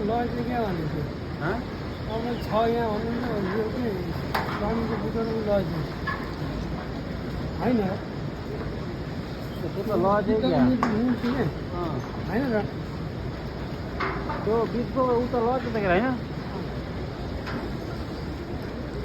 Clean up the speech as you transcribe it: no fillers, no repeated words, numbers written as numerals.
Lodge चाहिँ क्या भन्नु थियो हाँ? अब छ यहाँ भन्नुहुन्छ यो के स्वामीको बुटोको लज होइन त्यो त लज है क्या होइन र त्यो बिचको उ त लज त होइन